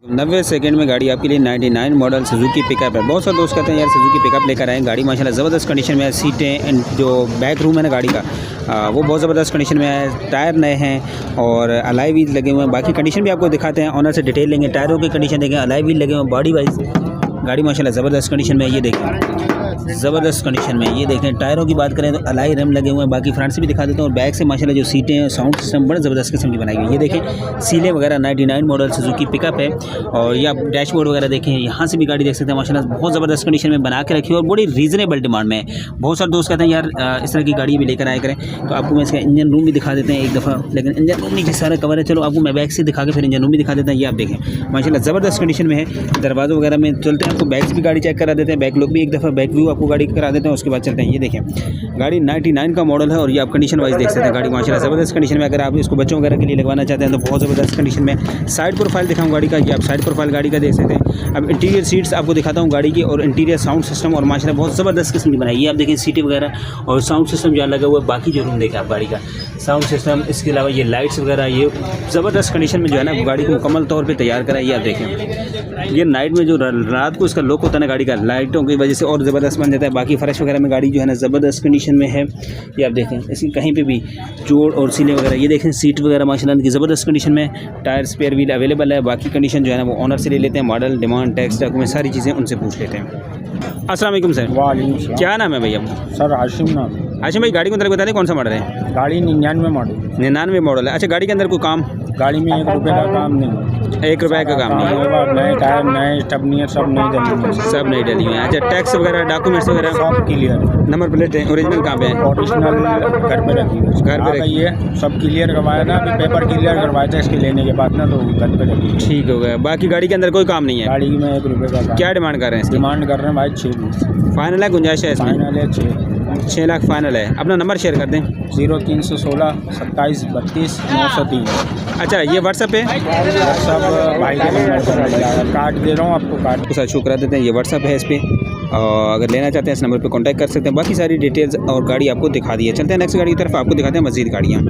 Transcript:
90 second में गाड़ी आपके लिए 99 मॉडल सुजुकी पिकअप है। बहुत सारे दोस्त कहते हैं यार सुजुकी पिकअप लेकर आए। गाड़ी माशाल्लाह ज़बरदस्त कंडीशन में है। सीटें एंड जो बैक रूम है ना गाड़ी का वो बहुत ज़बरदस्त कंडीशन में है। टायर नए हैं और अलाई व्हील लगे हुए हैं। बाकी कंडीशन भी आपको दिखाते हैं, ऑनर से डिटेल लेंगे। टायरों की कंडीशन देखें, अलाई व्हील लगे हुए हैं। बॉडी वाइज गाड़ी माशाल्लाह ज़बरदस्त कंडीशन में है। ये देखें ज़बरदस्त कंडीशन में ये देखें। टायरों की बात करें तो अलाई रिम लगे हुए हैं। बाकी फ्रंट से भी दिखा देता हूँ और बैक से माशाल्लाह जो सीटें हैं, साउंड सिस्टम बड़ा ज़बरदस्त किस्म की बनाई हुई है। ये देखें सीलें वगैरह 99 मॉडल सुजुकी पिकअप है। और ये आप डैशबोर्ड वगैरह देखें, यहाँ से भी गाड़ी देख सकते हैं। माशाल्लाह बहुत ज़बरदस्त कंडीशन में बना के रखी है और बड़ी रीज़नेबल डिमांड में है। बहुत सारे दोस्त कहते हैं यार इस तरह की गाड़ी भी लेकर आया करें, तो आपको मैं इसका इंजन रूम भी दिखा देते हैं एक दफ़ा। लेकिन इंजन रूम नीचे सारा कवर है, चलो आपको मैं बैक से दिखा के फिर इंजन रूम भी दिखा देता हूँ। ये आप देखें माशाल्लाह ज़बरदस्त कंडीशन में है। दरवाज़ों वगैरह में चलते हैं, आपको बैक से भी गाड़ी चेक करा देते हैं। बैक लुक भी एक दफ़ा बैक व्यू आपको गाड़ी करा देते हैं, उसके बाद चलते हैं। ये देखें गाड़ी 99 का मॉडल है और ये आप कंडीशन वाइज देख सकते हैं। गाड़ी माशाल्लाह ज़बरदस्त कंडीशन में। अगर आप इसको बच्चों वगैरह के लिए लगवाना चाहते हैं तो बहुत ज़बरदस्त कंडीशन में। साइड प्रोफाइल दिखाऊँ गाड़ी का, ये आप साइड प्रोफाइल गाड़ी का देख सकते हैं। अब इंटीरियर सीट्स आपको दिखाता हूँ गाड़ी की और इंटीरियर साउंड सिस्टम और माशाल्लाह बहुत ज़बरदस्त किस्म की बनाई है। आप देखें सीटें वगैरह और साउंड सिस्टम जो लगा हुआ है। बाकी जो रूम देखें आप गाड़ी का साउंड सिस्टम, इसके अलावा ये लाइट्स वगैरह ये ज़बरदस्त कंडीशन में जो है ना गाड़ी को मुकम्मल तौर पे तैयार करा है। ये आप देखें ये नाइट में जो रात को इसका लुक होता है ना गाड़ी का, लाइटों की वजह से और ज़बरदस्त बन जाता है। बाकी फर्श वगैरह में गाड़ी जो है ना ज़बरदस्त कंडीशन में है। ये आप देखें इसकी कहीं पे भी जोड़ और सीलें वगैरह ये देखें। सीट वगैरह माशाल्लाह की ज़बरदस्त कंडीशन में। टायर स्पेयर व्हील अवेलेबल है। बाकी कंडीशन जो है ना वो ऑनर से ले लेते हैं। मॉडल, डिमांड, टैक्स, डॉक्यूमेंट सारी चीज़ें उनसे पूछ लेते हैं। अस्सलाम वालेकुम सर। वालेकुम सलाम। क्या नाम है भैया? सर हाशिम नाम। आशिम भाई गाड़ी को अंदर बता दें कौन सा मॉडल है? गाड़ी 99 मॉडल। 99 मॉडल है। अच्छा गाड़ी के अंदर कोई काम? गाड़ी में 1 रुपये का काम नहीं। 1 रुपये का काम नहीं है। नए टायर, नए स्टेपनी सब नई डली हुई है। सब नहीं डली हुई है। अच्छा टैक्स वगैरह, डॉक्यूमेंट्स वगैरह सब क्लियर है। नंबर प्लेट है ओरिजिनल कहाँ पे है? ओरिजिनल घर पे रखी हुई है। घर पे रखी है। सब क्लियर करवाया ना, अभी पेपर क्लियर करवाए थे इसके लेने के बाद ना, तो घर पे रखी है। ठीक हो गया। बाकी गाड़ी के अंदर कोई काम नहीं है? गाड़ी में 1 रुपये का काम। क्या डिमांड कर रहे हैं इसकी? डिमांड कर रहे हैं भाई 6 फाइनल है, गुंजाइश है इसमें? फाइनल है 6 लाख फाइनल है। अपना नंबर शेयर कर दें। 0316 27 32 903। अच्छा ये व्हाट्सएप पे सब भाई के नंबर पर कार्ड दे रहा हूँ आपको। कार्ड के साथ शो करा देते हैं। ये व्हाट्सएप है इस पर, और अगर लेना चाहते हैं इस नंबर पे कांटेक्ट कर सकते हैं। बाकी सारी डिटेल्स और गाड़ी आपको दिखा दी है। चलते हैं नेक्स्ट गाड़ी की तरफ, आपको दिखाते हैं मज़ीद गाड़ियाँ।